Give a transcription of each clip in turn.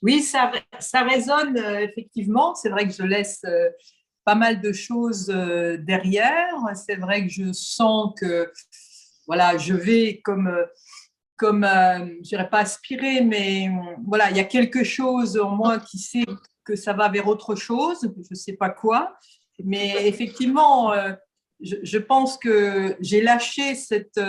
Oui, ça résonne effectivement. C'est vrai que je laisse pas mal de choses derrière. C'est vrai que je sens que voilà, je vais je dirais pas aspirer, mais voilà, il y a quelque chose en moi qui sait que ça va vers autre chose. Je ne sais pas quoi, mais effectivement, je pense que j'ai lâché cette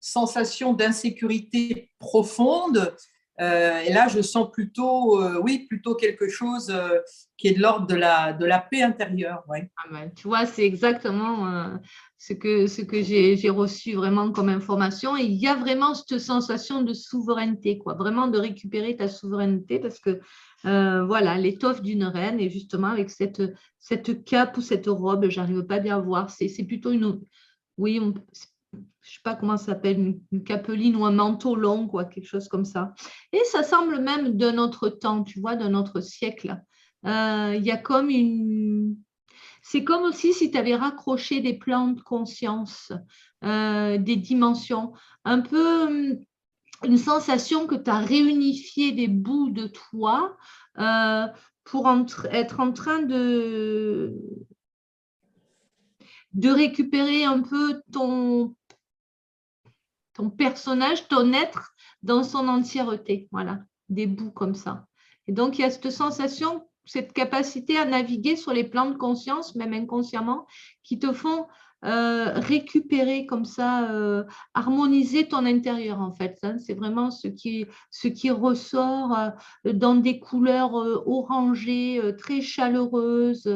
sensation d'insécurité profonde. Et là, je sens plutôt, oui, plutôt quelque chose qui est de l'ordre de la paix intérieure. Ouais. Ah ben, tu vois, c'est exactement ce que j'ai reçu vraiment comme information. Et il y a vraiment cette sensation de souveraineté, quoi, vraiment de récupérer ta souveraineté parce que voilà, l'étoffe d'une reine et justement avec cette cape ou cette robe, j'arrive pas bien à voir. C'est plutôt une, oui, je sais pas comment ça s'appelle, une capeline ou un manteau long, quoi, quelque chose comme ça. Et ça semble même d'un autre temps, tu vois, d'un autre siècle. Il y a comme une c'est comme aussi si tu avais raccroché des plans de conscience, des dimensions, un peu une sensation que tu as réunifié des bouts de toi euh, pour être en train de récupérer un peu ton personnage, ton être dans son entièreté. Voilà, des bouts comme ça. Et donc, il y a cette sensation, cette capacité à naviguer sur les plans de conscience, même inconsciemment, qui te font récupérer comme ça, harmoniser ton intérieur en fait. Hein. C'est vraiment ce qui ressort dans des couleurs orangées, très chaleureuses.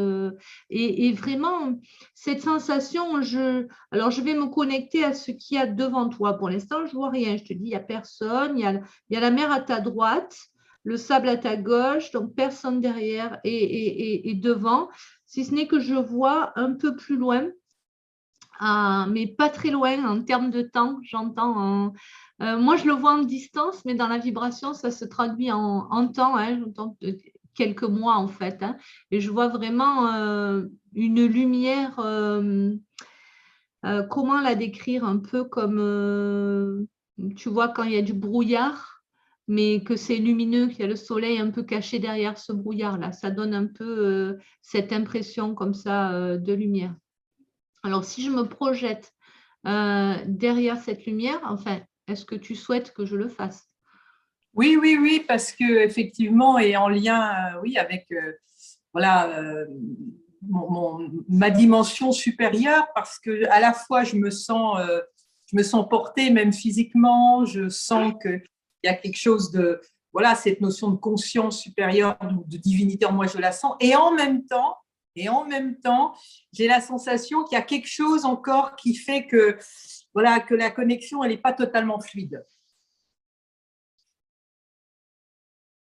Et vraiment, cette sensation, alors je vais me connecter à ce qu'il y a devant toi. Pour l'instant, je ne vois rien. Je te dis, il n'y a personne. Il y a la mer à ta droite, le sable à ta gauche, donc personne derrière et devant, si ce n'est que je vois un peu plus loin, mais pas très loin en termes de temps. J'entends, moi je le vois en distance, mais dans la vibration, ça se traduit en temps. Hein, j'entends quelques mois en fait. Hein, et je vois vraiment une lumière. Comment la décrire? Un peu comme, tu vois, quand il y a du brouillard, mais que c'est lumineux, qu'il y a le soleil un peu caché derrière ce brouillard-là. Ça donne un peu cette impression comme ça de lumière. Alors, si je me projette derrière cette lumière, enfin, est-ce que tu souhaites que je le fasse? Oui, oui, oui, parce que effectivement, et en lien, oui, avec voilà ma dimension supérieure, parce que à la fois je me sens portée, même physiquement, je sens qu'il y a quelque chose de, voilà, cette notion de conscience supérieure, de divinité en moi, je la sens, et en même temps, j'ai la sensation qu'il y a quelque chose encore qui fait que, voilà, que la connexion, elle n'est pas totalement fluide.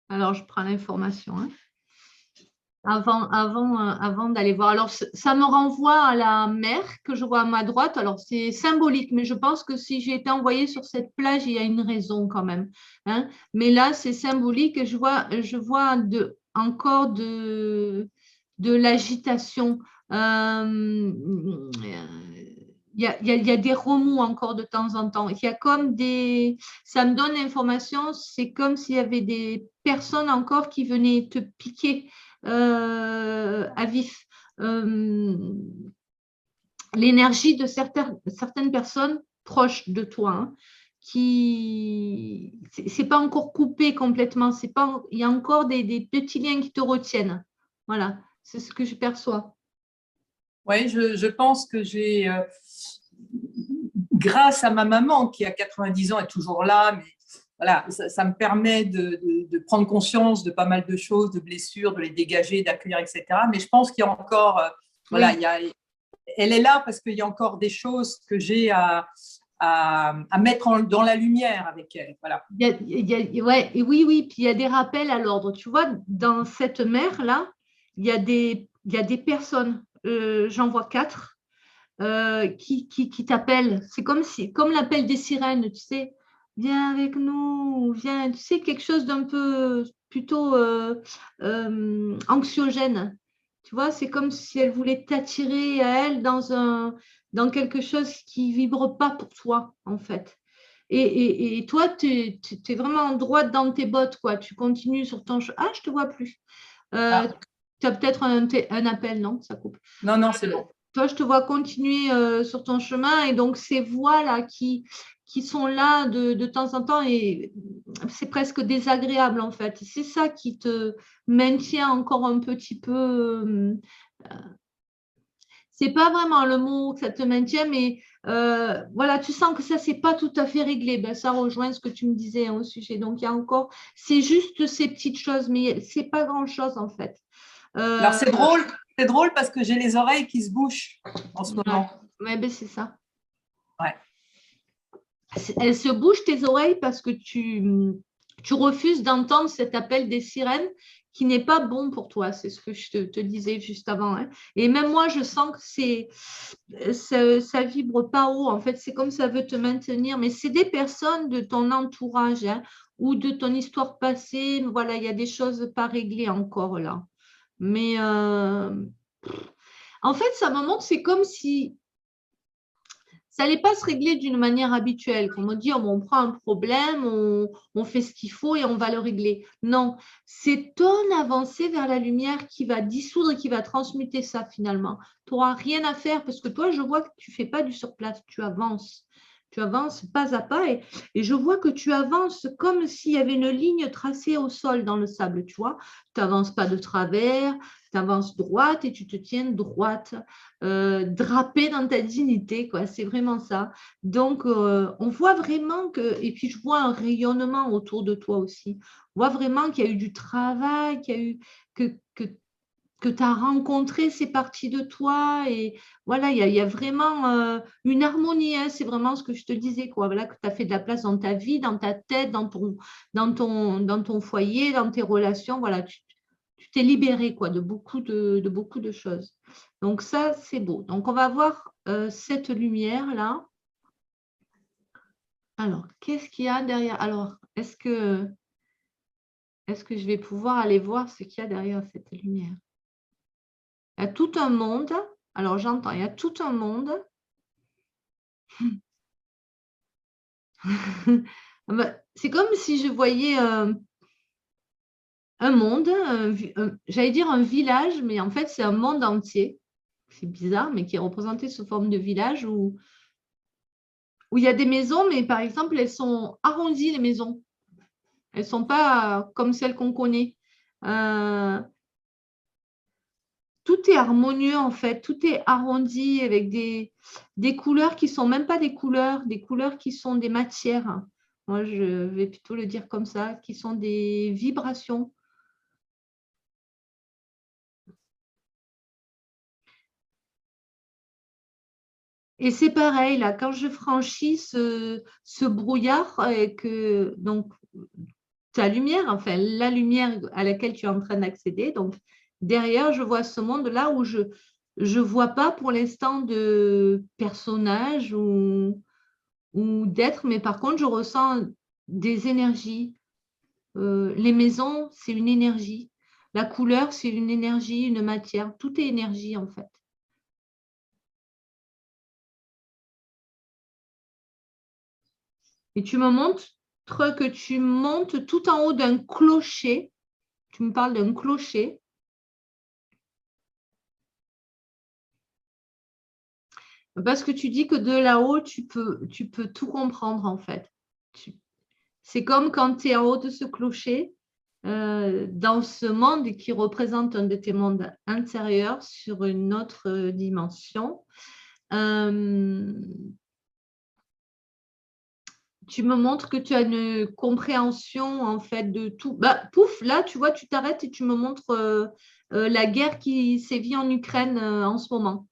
Alors, je prends l'information. Hein. Avant d'aller voir. Alors, ça me renvoie à la mer que je vois à ma droite. Alors, c'est symbolique, mais je pense que si j'ai été envoyée sur cette plage, il y a une raison quand même. Hein. Mais là, c'est symbolique et je vois encore de l'agitation. Il y a des remous encore de temps en temps. Il y a comme des... Ça me donne l'information, c'est comme s'il y avait des personnes encore qui venaient te piquer à vif. L'énergie de certaines personnes proches de toi, hein, qui c'est pas encore coupé complètement, c'est pas, il y a encore des petits liens qui te retiennent. Voilà, c'est ce que je perçois. Oui, je pense que j'ai, grâce à ma maman qui a 90 ans est toujours là, mais voilà, ça me permet de prendre conscience de pas mal de choses, de blessures, de les dégager, d'accueillir, etc. Mais je pense qu'il y a encore, voilà, Oui. elle est là parce qu'il y a encore des choses que j'ai à mettre dans la lumière avec elle. Voilà. Ouais, et oui, oui, puis il y a des rappels à l'ordre. Tu vois, dans cette mer-là, il y a des personnes, j'en vois quatre, qui t'appellent. C'est comme si, comme l'appel des sirènes, tu sais, viens avec nous, viens, tu sais, quelque chose d'un peu plutôt anxiogène. Tu vois, c'est comme si elle voulait t'attirer à elle dans quelque chose qui vibre pas pour toi, en fait. Et toi, tu es vraiment droite dans tes bottes, quoi. Tu continues sur ton chemin. Ah, je ne te vois plus. Tu as peut-être un appel, non? Ça coupe. Non, non, c'est bon. Toi, je te vois continuer sur ton chemin. Et donc, ces voix-là qui sont là de temps en temps, et c'est presque désagréable, en fait. C'est ça qui te maintient encore un petit peu... c'est pas vraiment le mot que ça te maintient, mais voilà, tu sens que ça, c'est pas tout à fait réglé. Ben, ça rejoint ce que tu me disais, hein, au sujet. Donc, il y a encore, c'est juste ces petites choses, mais c'est pas grand-chose en fait. Alors, c'est drôle parce que j'ai les oreilles qui se bouchent en ce moment. Ouais, ben, c'est ça. Ouais. Elles se bougent tes oreilles parce que tu refuses d'entendre cet appel des sirènes qui n'est pas bon pour toi. C'est ce que je te disais juste avant, hein. Et même moi, je sens que ça vibre pas haut. En fait, c'est comme ça veut te maintenir. Mais c'est des personnes de ton entourage, hein, ou de ton histoire passée. Voilà, il y a des choses pas réglées encore là. Mais en fait, ça me montre, c'est comme si ça n'allait pas se régler d'une manière habituelle. Comme on dit, on prend un problème, on fait ce qu'il faut et on va le régler. Non, c'est ton avancée vers la lumière qui va dissoudre et qui va transmuter ça finalement. Tu n'auras rien à faire parce que toi, je vois que tu ne fais pas du surplace, tu avances. Tu avances pas à pas et je vois que tu avances comme s'il y avait une ligne tracée au sol dans le sable, tu vois. Tu n'avances pas de travers, tu avances droite et tu te tiens droite, drapée dans ta dignité, quoi. C'est vraiment ça. Donc, on voit vraiment que, et puis je vois un rayonnement autour de toi aussi. On voit vraiment qu'il y a eu du travail, qu'il y a eu que tu as rencontré ces parties de toi et voilà, il y a vraiment une harmonie, hein, c'est vraiment ce que je te disais, quoi. Voilà, que tu as fait de la place dans ta vie, dans ta tête, dans ton foyer, dans tes relations, voilà, tu t'es libéré, quoi, de beaucoup de choses. Donc ça, c'est beau. Donc on va voir cette lumière-là. Alors, qu'est-ce qu'il y a derrière? Alors, est-ce que je vais pouvoir aller voir ce qu'il y a derrière cette lumière? Il y a tout un monde. Alors, j'entends, il y a tout un monde. C'est comme si je voyais un monde, j'allais dire un village, mais en fait, c'est un monde entier. C'est bizarre, mais qui est représenté sous forme de village où il y a des maisons, mais par exemple, elles sont arrondies, les maisons. Elles ne sont pas comme celles qu'on connaît. Tout est harmonieux en fait, tout est arrondi avec des couleurs qui ne sont même pas des couleurs qui sont des matières. Moi, je vais plutôt le dire comme ça, qui sont des vibrations. Et c'est pareil, là, quand je franchis ce brouillard, donc ta lumière, enfin la lumière à laquelle tu es en train d'accéder, donc derrière, je vois ce monde-là où je ne vois pas pour l'instant de personnages ou d'êtres, mais par contre, je ressens des énergies. Les maisons, c'est une énergie. La couleur, c'est une énergie, une matière. Tout est énergie, en fait. Et tu me montres que tu montes tout en haut d'un clocher. Tu me parles d'un clocher. Parce que tu dis que de là-haut, tu peux tout comprendre, en fait. C'est comme quand tu es en haut de ce clocher, dans ce monde qui représente un de tes mondes intérieurs sur une autre dimension. Tu me montres que tu as une compréhension en fait de tout. Bah, pouf, là, tu vois, tu t'arrêtes et tu me montres la guerre qui sévit en Ukraine en ce moment.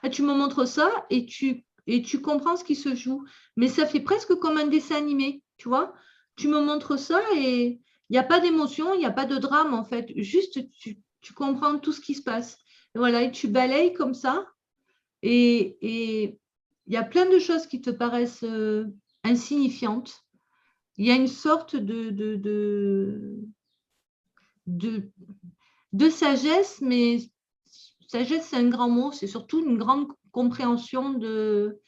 Et tu me montres ça et tu comprends ce qui se joue. Mais ça fait presque comme un dessin animé, tu vois. Tu me montres ça et il n'y a pas d'émotion, il n'y a pas de drame en fait. Juste, tu comprends tout ce qui se passe. Et voilà, et tu balayes comme ça. Et il y a plein de choses qui te paraissent insignifiantes. Il y a une sorte de sagesse, mais sagesse, c'est un grand mot, c'est surtout une grande compréhension de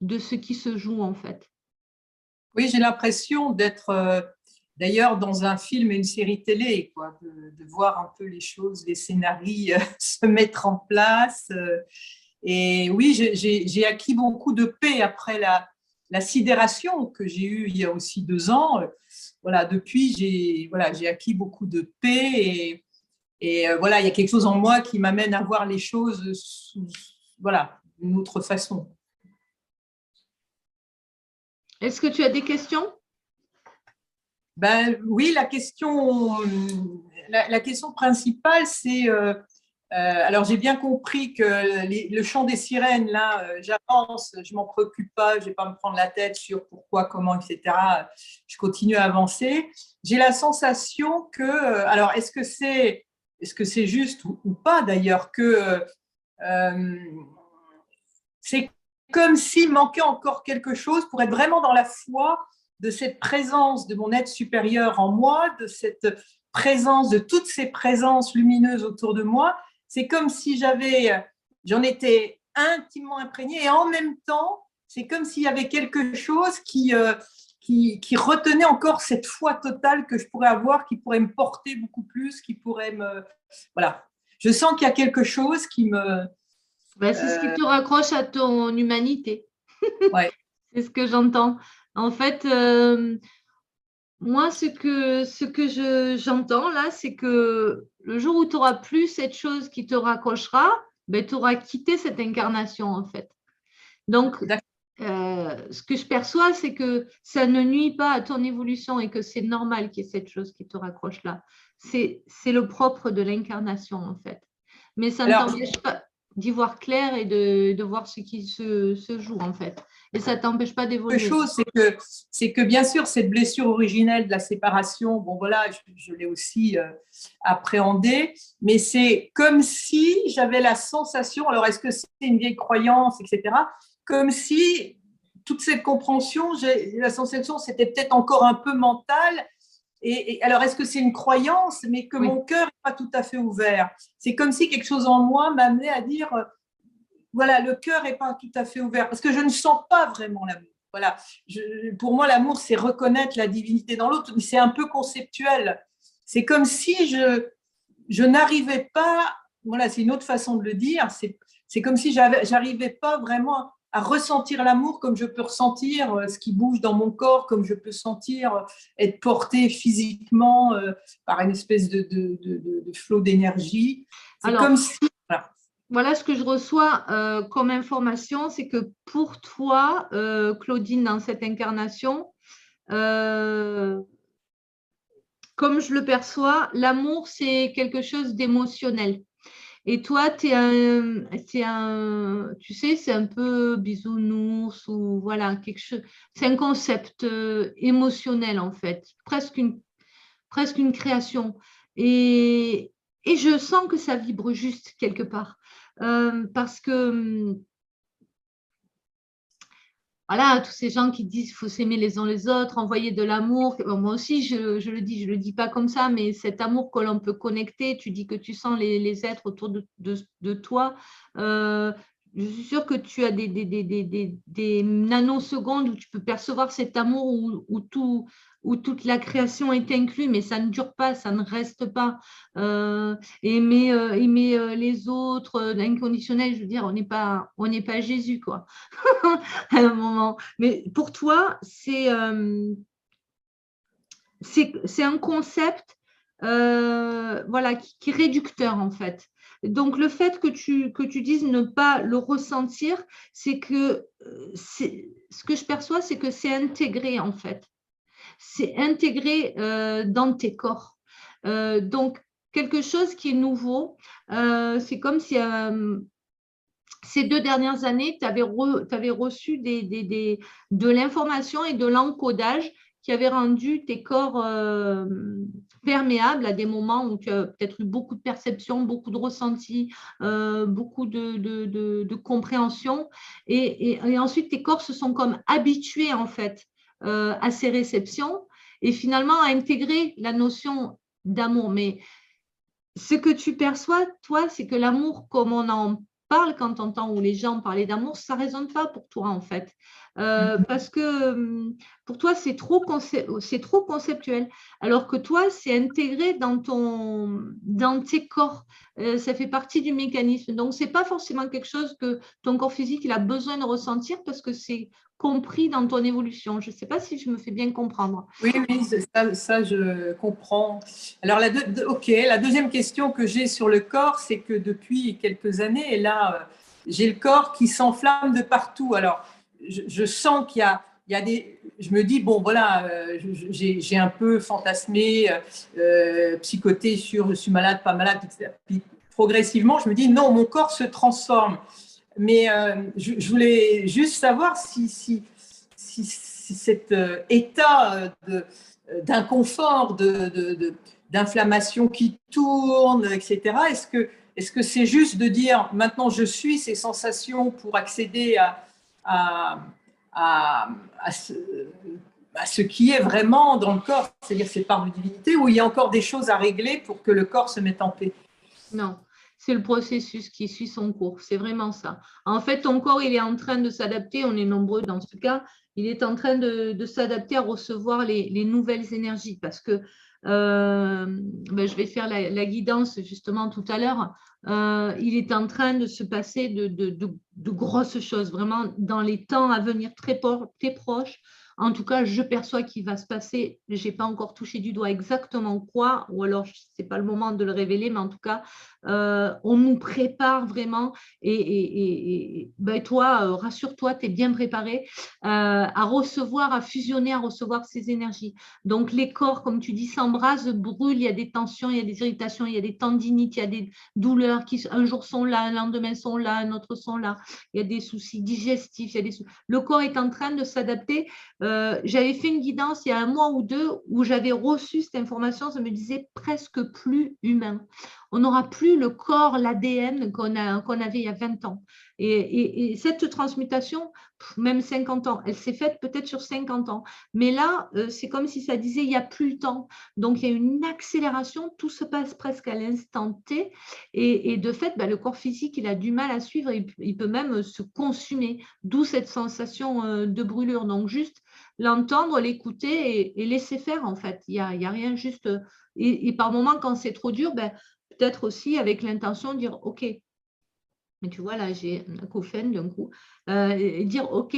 ce qui se joue en fait. Oui, j'ai l'impression d'être d'ailleurs dans un film et une série télé, quoi, de voir un peu les choses, les scénarios se mettre en place. Et oui, j'ai acquis beaucoup de paix après la sidération que j'ai eue il y a aussi 2 ans. Voilà, depuis, j'ai acquis beaucoup de paix et voilà, il y a quelque chose en moi qui m'amène à voir les choses voilà, d'une autre façon. Est-ce que tu as des questions? Ben, oui, la question principale, c'est alors j'ai bien compris que le chant des sirènes, là, j'avance, je m'en préoccupe pas, je vais pas me prendre la tête sur pourquoi, comment, etc. Je continue à avancer. J'ai la sensation que, alors est-ce que c'est juste ou pas d'ailleurs, que c'est comme s'il manquait encore quelque chose pour être vraiment dans la foi de cette présence de mon être supérieur en moi, de cette présence, de toutes ces présences lumineuses autour de moi. C'est comme si j'en étais intimement imprégnée et en même temps, c'est comme s'il y avait quelque chose qui retenait encore cette foi totale que je pourrais avoir, qui pourrait me porter beaucoup plus, qui pourrait me... Voilà. Je sens qu'il y a quelque chose qui me... Ben, c'est ce qui te raccroche à ton humanité. Ouais. C'est ce que j'entends. En fait, moi, ce que j'entends là, c'est que le jour où tu n'auras plus cette chose qui te raccrochera, ben, tu auras quitté cette incarnation, en fait. Donc, ce que je perçois, c'est que ça ne nuit pas à ton évolution et que c'est normal qu'il y ait cette chose qui te raccroche là. C'est le propre de l'incarnation, en fait. Mais ça ne t'empêche pas d'y voir clair et de voir ce qui se joue, en fait. Et ça ne t'empêche pas d'évoluer. Quelque chose, c'est que bien sûr, cette blessure originelle de la séparation, bon voilà, je l'ai aussi appréhendée, mais c'est comme si j'avais la sensation, alors est-ce que c'est une vieille croyance, etc., comme si toute cette compréhension, j'ai la sensation, c'était peut-être encore un peu mental. Et alors, est-ce que c'est une croyance, mais que mon cœur n'est pas tout à fait ouvert? C'est comme si quelque chose en moi m'amenait à dire, voilà, le cœur n'est pas tout à fait ouvert, parce que je ne sens pas vraiment l'amour. Voilà. Pour moi, l'amour, c'est reconnaître la divinité dans l'autre, mais c'est un peu conceptuel. C'est comme si je n'arrivais pas, voilà, c'est une autre façon de le dire, c'est comme si j'arrivais pas vraiment à ressentir l'amour comme je peux ressentir ce qui bouge dans mon corps, comme je peux sentir être porté physiquement par une espèce de flot d'énergie. C'est comme si... Voilà ce que je reçois comme information, c'est que pour toi, Claudine, dans cette incarnation, comme je le perçois, l'amour, c'est quelque chose d'émotionnel. Et toi, tu sais, c'est un peu bisounours ou voilà, quelque chose. C'est un concept émotionnel, en fait, presque une création. Et je sens que ça vibre juste quelque part. Parce que voilà, tous ces gens qui disent qu'il faut s'aimer les uns les autres, envoyer de l'amour. Moi aussi, je le dis, je le dis pas comme ça, mais cet amour que l'on peut connecter, tu dis que tu sens les êtres autour de toi. Je suis sûre que tu as des nanosecondes où tu peux percevoir cet amour où toute la création est inclue, mais ça ne dure pas, ça ne reste pas. Aimer les autres, l'inconditionnel, je veux dire, on n'est pas Jésus, quoi. À un moment. Mais pour toi, c'est un concept voilà, qui est réducteur, en fait. Donc, le fait que tu dises ne pas le ressentir, c'est que ce que je perçois, c'est que c'est intégré, en fait. C'est intégré dans tes corps. Donc, quelque chose qui est nouveau, c'est comme si ces 2 dernières années, tu avais reçu de l'information et de l'encodage qui avait rendu tes corps perméables à des moments où tu as peut-être eu beaucoup de perceptions, beaucoup de ressentis, beaucoup de compréhension. Et ensuite, tes corps se sont comme habitués, en fait, à ces réceptions et finalement à intégrer la notion d'amour. Mais ce que tu perçois, toi, c'est que l'amour, comme on en parle quand on entend ou les gens parler d'amour, ça ne résonne pas pour toi, en fait. parce que pour toi, c'est trop conceptuel. Alors que toi, c'est intégré dans tes corps. Ça fait partie du mécanisme. Donc, ce n'est pas forcément quelque chose que ton corps physique il a besoin de ressentir parce que c'est compris dans ton évolution. Je ne sais pas si je me fais bien comprendre. Oui, oui, ça, je comprends. Alors, la deuxième question que j'ai sur le corps, c'est que depuis quelques années, là, j'ai le corps qui s'enflamme de partout. Alors, je sens il y a des. Je me dis, bon, voilà, j'ai un peu fantasmé, psychoté sur je suis malade, pas malade, etc. Puis, progressivement, je me dis, non, mon corps se transforme. Mais je voulais juste savoir si cet état d'inconfort, d'inflammation qui tourne, etc., est-ce que c'est juste de dire maintenant je suis ces sensations pour accéder à, à, à, ce, à ce qui est vraiment dans le corps, c'est-à-dire cette part de divinité, ou il y a encore des choses à régler pour que le corps se mette en paix? Non, c'est le processus qui suit son cours. C'est vraiment ça. En fait, ton corps, il est en train de s'adapter. On est nombreux dans ce cas. Il est en train de s'adapter à recevoir les nouvelles énergies parce que je vais faire la guidance justement tout à l'heure. Il est en train de se passer de grosses choses, vraiment dans les temps à venir très proches. En tout cas, je perçois qu'il va se passer, je n'ai pas encore touché du doigt exactement quoi, ou alors ce n'est pas le moment de le révéler, mais en tout cas, on nous prépare vraiment. Et toi, rassure-toi, tu es bien préparé à recevoir, à fusionner, à recevoir ces énergies. Donc, les corps, comme tu dis, s'embrasent, brûlent, il y a des tensions, il y a des irritations, il y a des tendinites, il y a des douleurs qui un jour sont là, un lendemain sont là, un autre sont là. Il y a des soucis digestifs, le corps est en train de s'adapter. J'avais fait une guidance il y a 1 mois ou 2 où j'avais reçu cette information, ça me disait presque plus humain. On n'aura plus le corps, l'ADN qu'on avait il y a 20 ans. Et cette transmutation, même 50 ans, elle s'est faite peut-être sur 50 ans. Mais là, c'est comme si ça disait il n'y a plus le temps. Donc, il y a une accélération, tout se passe presque à l'instant T. Et de fait, le corps physique, il a du mal à suivre, il peut même se consumer, d'où cette sensation de brûlure. Donc, juste l'entendre, l'écouter et laisser faire, en fait. Il y a rien juste… Et par moments, quand c'est trop dur, peut-être aussi avec l'intention de dire « Ok ». Mais tu vois, là, j'ai un acouphène d'un coup. Et dire « Ok ».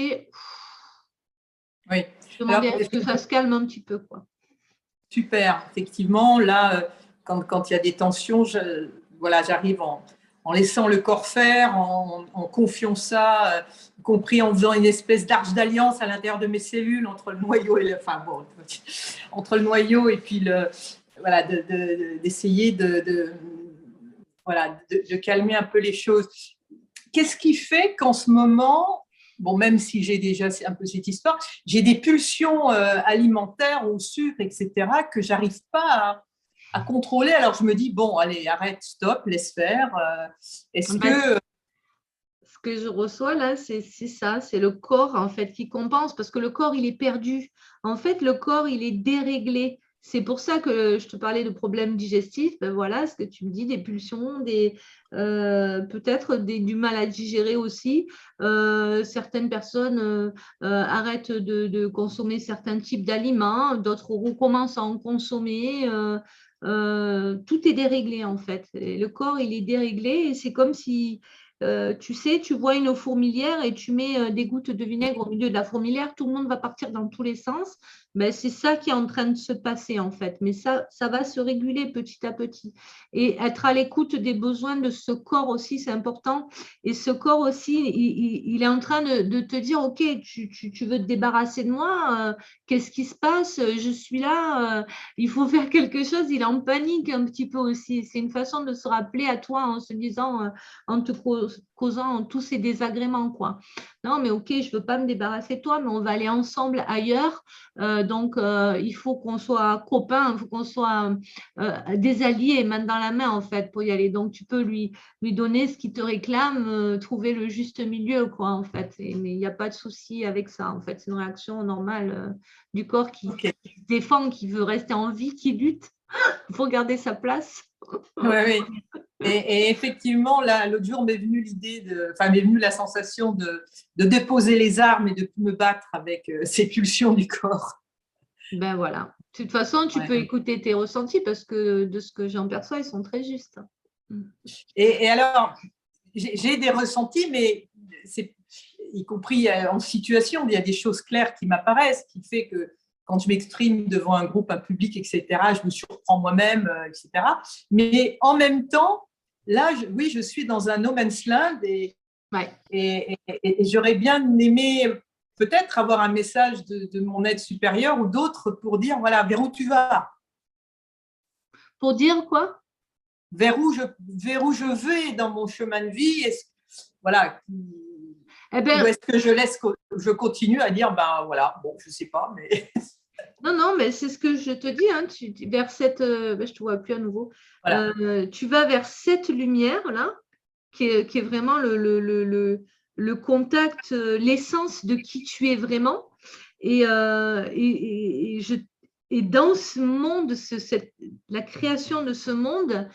Oui. Demander à ce que ça se calme un petit peu, quoi. Super. Effectivement, là, quand il y a des tensions, j'arrive en laissant le corps faire, en confiant ça, y compris en faisant une espèce d'arche d'alliance à l'intérieur de mes cellules entre le noyau et entre le noyau et puis d'essayer de calmer un peu les choses. Qu'est-ce qui fait qu'en ce moment, bon, même si j'ai déjà un peu cette histoire, j'ai des pulsions alimentaires au sucre, etc., que j'arrive pas à contrôler. Alors je me dis, bon, allez, arrête, stop, laisse faire. Est-ce que… Ce que je reçois là, c'est ça, c'est le corps en fait qui compense parce que le corps, il est perdu. En fait, le corps, il est déréglé. C'est pour ça que je te parlais de problèmes digestifs. Voilà ce que tu me dis, des pulsions, peut-être du mal à digérer aussi. Certaines personnes arrêtent de consommer certains types d'aliments, d'autres recommencent à en consommer. Tout est déréglé en fait. Et le corps, il est déréglé et c'est comme si… tu sais, tu vois une fourmilière et tu mets des gouttes de vinaigre au milieu de la fourmilière, tout le monde va partir dans tous les sens. C'est ça qui est en train de se passer en fait. Mais ça va se réguler petit à petit. Et être à l'écoute des besoins de ce corps aussi, c'est important. Et ce corps aussi, il est en train de te dire, OK, tu veux te débarrasser de moi, qu'est-ce qui se passe? Je suis là, il faut faire quelque chose. Il est en panique un petit peu aussi. C'est une façon de se rappeler à toi en se disant… en te causant tous ces désagréments, quoi. Non, mais ok, je ne veux pas me débarrasser de toi, mais on va aller ensemble ailleurs. Donc, il faut qu'on soit copains, il faut qu'on soit des alliés, main dans la main, en fait, pour y aller. Donc, tu peux lui donner ce qu'il te réclame, trouver le juste milieu, quoi, en fait. Mais il n'y a pas de souci avec ça, en fait. C'est une réaction normale du corps qui se défend, qui veut rester en vie, qui lutte. Il faut garder sa place. Oui. Et effectivement, là, l'autre jour, m'est venue m'est venue la sensation de déposer les armes et de plus me battre avec ces pulsions du corps. Ben voilà. De toute façon, tu peux écouter tes ressentis parce que de ce que j'en perçois, ils sont très justes. Et alors, j'ai des ressentis, mais y compris en situation, il y a des choses claires qui m'apparaissent, qui fait que quand je m'exprime devant un groupe, un public, etc., je me surprends moi-même, etc. Mais en même temps, là, oui, je suis dans un no man's land et j'aurais bien aimé peut-être avoir un message de mon aide supérieure ou d'autres pour dire, voilà, vers où tu vas. Pour dire quoi? Vers où je vais dans mon chemin de vie. Voilà. Eh ben, ou est-ce que je continue à dire, ben voilà, bon, je ne sais pas, mais… Non, mais c'est ce que je te dis, hein, vers cette… je ne te vois plus à nouveau. Voilà. Tu vas vers cette lumière-là, qui est vraiment le contact, l'essence de qui tu es vraiment. Et dans ce monde, la création de ce monde,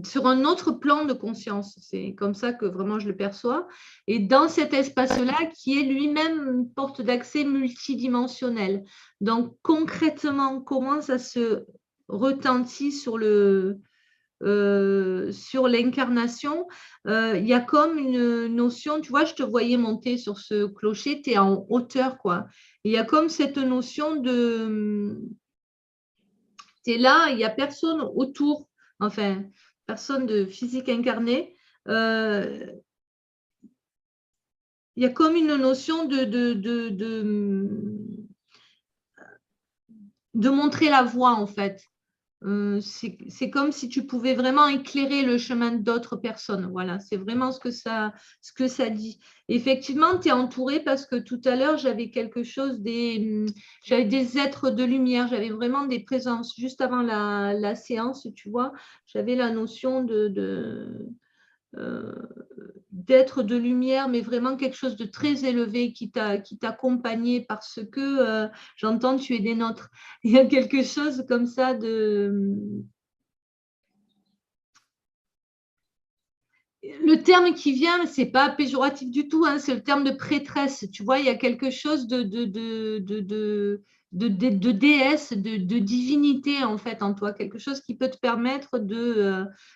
sur un autre plan de conscience. C'est comme ça que vraiment je le perçois. Et dans cet espace-là, qui est lui-même une porte d'accès multidimensionnelle. Donc, concrètement, comment ça se retentit sur l'incarnation, il y a comme une notion, tu vois, je te voyais monter sur ce clocher, tu es en hauteur, quoi. Il y a comme cette notion de… Tu es là, il n'y a personne autour, enfin, personne de physique incarnée. Il y a comme une notion de montrer la voie, en fait. C'est comme si tu pouvais vraiment éclairer le chemin d'autres personnes. Voilà, c'est vraiment ce que ça dit. Effectivement, tu es entouré parce que tout à l'heure, j'avais quelque chose, j'avais des êtres de lumière, j'avais vraiment des présences. Juste avant la séance, tu vois, j'avais la notion d'être de lumière, mais vraiment quelque chose de très élevé qui t'accompagnait parce que j'entends tu es des nôtres. Il y a quelque chose comme ça de… Le terme qui vient, c'est pas péjoratif du tout, hein, c'est le terme de prêtresse. Tu vois, il y a quelque chose de déesse, de divinité en fait en toi, quelque chose qui peut te permettre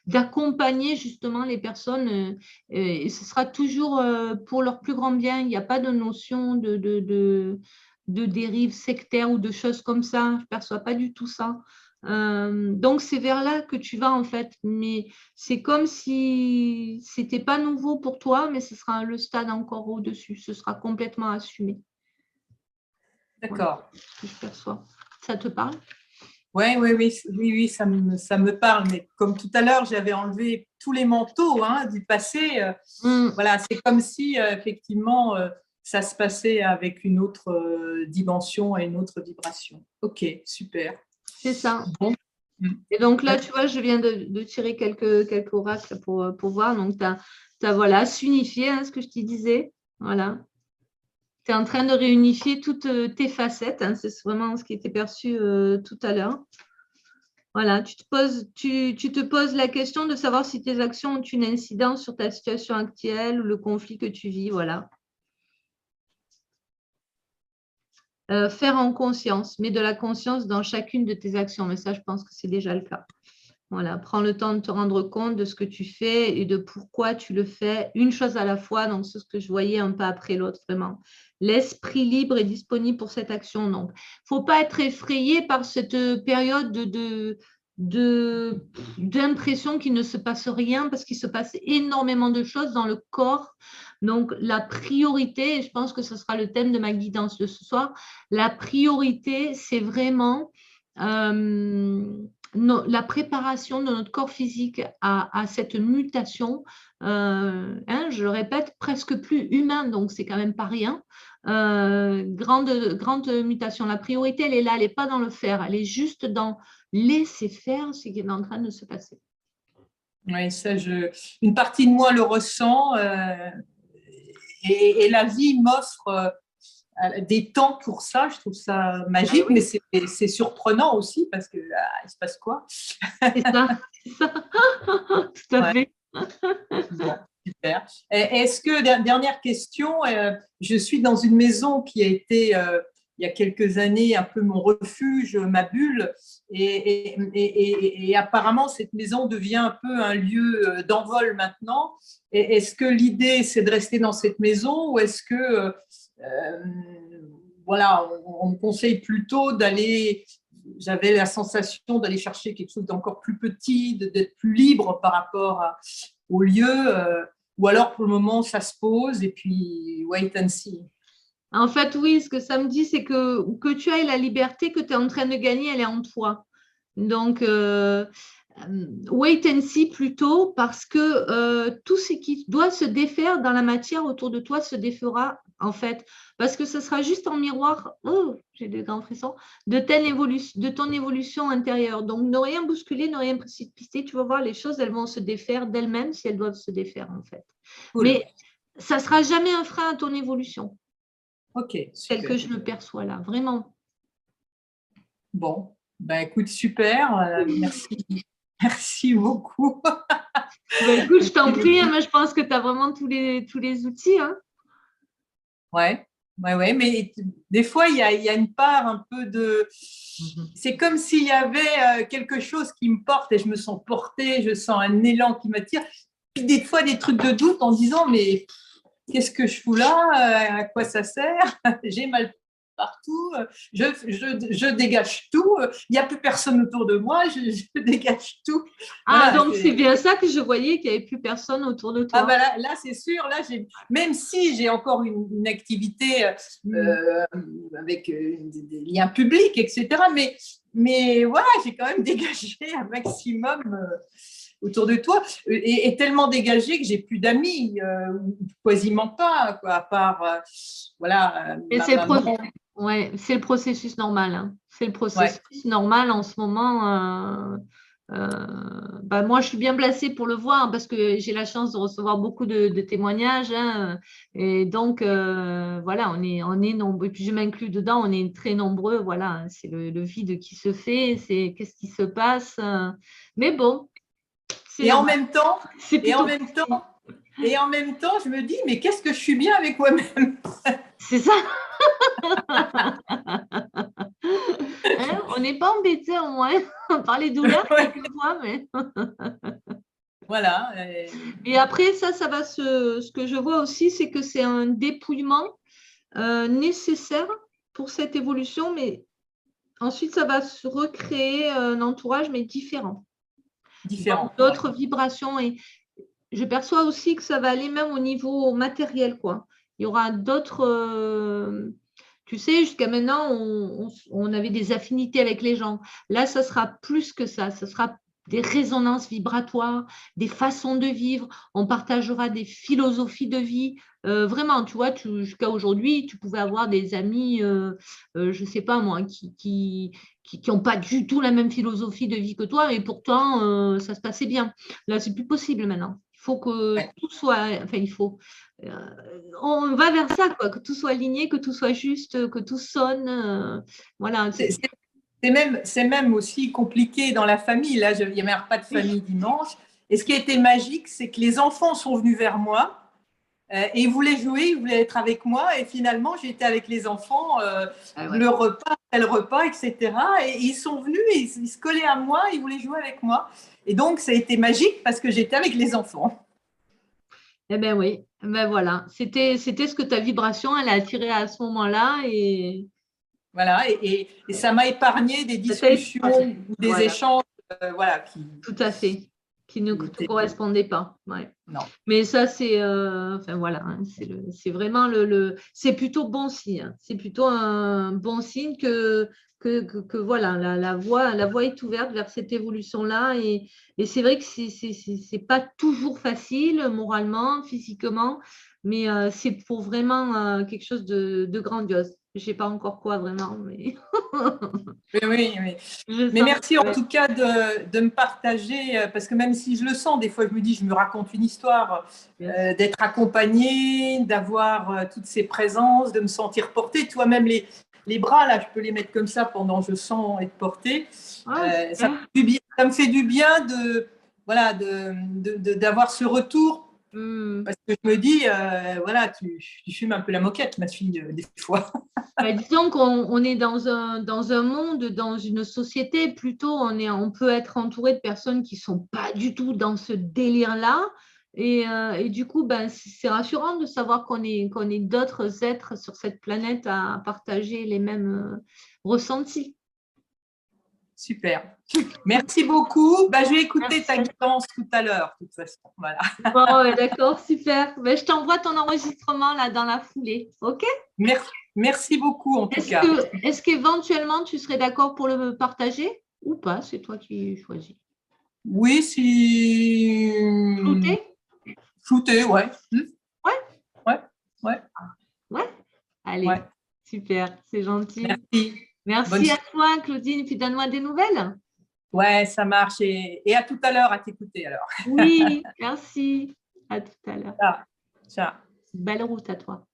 d'accompagner justement les personnes et ce sera toujours pour leur plus grand bien. Il n'y a pas de notion de dérive sectaire ou de choses comme ça. Je ne perçois pas du tout ça. Donc c'est vers là que tu vas en fait, mais c'est comme si c'était pas nouveau pour toi, mais ce sera le stade encore au-dessus, ce sera complètement assumé. D'accord. Voilà, je perçois. Ça te parle? Oui, ça me parle. Mais comme tout à l'heure, j'avais enlevé tous les manteaux du passé. Voilà, c'est comme si effectivement ça se passait avec une autre dimension et une autre vibration. Ok, super. C'est ça. Bon. Et donc là, tu vois, je viens de tirer quelques oracles pour voir. Donc, tu as voilà, s'unifier, ce que je te disais. Voilà. Tu es en train de réunifier toutes tes facettes. C'est vraiment ce qui était perçu tout à l'heure. Voilà, tu te poses la question de savoir si tes actions ont une incidence sur ta situation actuelle ou le conflit que tu vis. Voilà. Faire en conscience, mets de la conscience dans chacune de tes actions. Mais ça, je pense que c'est déjà le cas. Voilà, prends le temps de te rendre compte de ce que tu fais et de pourquoi tu le fais, une chose à la fois. Donc, c'est ce que je voyais un pas après l'autre, vraiment. L'esprit libre est disponible pour cette action. Donc, il ne faut pas être effrayé par cette période d'impression qu'il ne se passe rien parce qu'il se passe énormément de choses dans le corps. Donc, la priorité, et je pense que ce sera le thème de ma guidance de ce soir, la priorité, c'est vraiment la préparation de notre corps physique à cette mutation, je le répète, presque plus humain, donc c'est quand même pas rien. Grande mutation. La priorité, elle est là, elle n'est pas dans le faire, elle est juste dans laisser faire ce qui est en train de se passer. Oui, ça, une partie de moi le ressent et la vie m'offre des temps pour ça. Je trouve ça magique, mais c'est surprenant aussi parce que il se passe quoi? C'est ça, c'est ça. Tout à fait. Bon, super. Est-ce que, dernière question, je suis dans une maison qui a été, il y a quelques années, un peu mon refuge, ma bulle, et apparemment, cette maison devient un peu un lieu d'envol maintenant. Est-ce que l'idée, c'est de rester dans cette maison ou est-ce que, voilà, on me conseille plutôt d'aller… J'avais la sensation d'aller chercher quelque chose d'encore plus petit, d'être plus libre par rapport au lieu, ou alors pour le moment, ça se pose et puis wait and see. En fait, oui, ce que ça me dit, c'est que tu aies la liberté que tu es en train de gagner, elle est en toi. Donc, wait and see plutôt, parce que tout ce qui doit se défaire dans la matière autour de toi se défera, en fait, parce que ce sera juste en miroir, oh, j'ai des grands frissons, de ton évolution intérieure. Donc, ne rien bousculer, ne rien précipiter, tu vas voir, les choses, elles vont se défaire d'elles-mêmes si elles doivent se défaire, en fait. Cool. Mais ça ne sera jamais un frein à ton évolution. Ok, tel que je le perçois là, vraiment. Bon, ben écoute, super, merci. Merci beaucoup. Ben, écoute, je t'en prie, moi je pense que tu as vraiment tous les outils. Hein. Ouais, mais des fois, il y a une part un peu de… C'est comme s'il y avait quelque chose qui me porte et je me sens portée, je sens un élan qui m'attire. Puis des fois, des trucs de doute en disant, mais qu'est-ce que je fous là? À quoi ça sert? J'ai mal partout, je dégage tout, il n'y a plus personne autour de moi, je dégage tout. Ah, voilà, donc c'est bien ça que je voyais, qu'il n'y avait plus personne autour de toi. Ah ben là c'est sûr, là, même si j'ai encore une activité avec des liens publics, etc., mais voilà, j'ai quand même dégagé un maximum autour de toi, et tellement dégagé que j'ai plus d'amis, quasiment pas, quoi, à part, voilà. Ouais, c'est le processus normal. Hein. C'est le processus normal en ce moment. Bah, moi, je suis bien placée pour le voir parce que j'ai la chance de recevoir beaucoup de témoignages. Hein, et donc, voilà, on est nombreux. Et puis, je m'inclus dedans, on est très nombreux. Voilà, c'est le vide qui se fait, c'est qu'est-ce qui se passe. Mais bon. Et en même temps, je me dis, mais qu'est-ce que je suis bien avec moi-même. C'est ça. Hein, on n'est pas embêté au moins par les douleurs quelquefois, mais voilà. Et après ça va ce que je vois aussi, c'est que c'est un dépouillement nécessaire pour cette évolution, mais ensuite ça va se recréer un entourage, mais différent. D'autres vibrations, et je perçois aussi que ça va aller même au niveau matériel, quoi. Il y aura d'autres… tu sais, jusqu'à maintenant, on avait des affinités avec les gens. Là, ça sera plus que ça. Ça sera des résonances vibratoires, des façons de vivre. On partagera des philosophies de vie. Vraiment, tu vois, jusqu'à aujourd'hui, tu pouvais avoir des amis, je ne sais pas moi, qui n'ont pas du tout la même philosophie de vie que toi, et pourtant, ça se passait bien. Là, c'est plus possible maintenant. Il faut que tout soit… Enfin, il faut… on va vers ça, quoi, que tout soit aligné, que tout soit juste, que tout sonne. Voilà. C'est même aussi compliqué dans la famille. Là, il n'y avait un repas de famille dimanche. Et ce qui a été magique, c'est que les enfants sont venus vers moi et ils voulaient jouer, ils voulaient être avec moi. Et finalement, j'étais avec les enfants, le repas, après le repas, etc. Et ils sont venus, ils se collaient à moi, ils voulaient jouer avec moi. Et donc, ça a été magique parce que j'étais avec les enfants. Eh bien oui, ben voilà, c'était ce que ta vibration, elle a attiré à ce moment-là. Et voilà, et ça m'a épargné des discussions ou des échanges, voilà. Tout à fait, qui ne correspondaient pas. Ouais. Non. Mais ça, c'est enfin voilà, hein, c'est vraiment c'est plutôt bon signe. Hein. C'est plutôt un bon signe que voilà, la voie est ouverte vers cette évolution-là. Et c'est vrai que c'est pas toujours facile moralement, physiquement, mais c'est pour vraiment quelque chose de grandiose. Je ne sais pas encore quoi vraiment, mais… Oui. Mais merci en tout cas de me partager, parce que même si je le sens, des fois je me dis, je me raconte une histoire, d'être accompagnée, d'avoir toutes ces présences, de me sentir portée. Toi-même, les bras, là, je peux les mettre comme ça pendant que je sens être portée. Ça me fait du bien d'avoir ce retour. Parce que je me dis, voilà, tu fumes un peu la moquette, ma fille, des fois. Disons qu'on est dans un monde, dans une société, plutôt, on peut être entouré de personnes qui ne sont pas du tout dans ce délire-là. Et du coup, c'est rassurant de savoir qu'on est d'autres êtres sur cette planète à partager les mêmes ressentis. Super. Merci beaucoup. Je vais écouter ta guidance tout à l'heure, de toute façon. Voilà. Bon, d'accord, super. Je t'envoie ton enregistrement là dans la foulée. OK? Merci beaucoup, en tout cas. Est-ce qu'éventuellement, tu serais d'accord pour le partager ou pas? C'est toi qui choisis. Oui, si… Flouté? Flouté, ouais. Ouais. Allez, super, c'est gentil. Merci à toi, Claudine. Puis donne-moi des nouvelles. Ouais, ça marche. Et à tout à l'heure, à t'écouter alors. Oui, merci. À tout à l'heure. Ciao. Belle route à toi.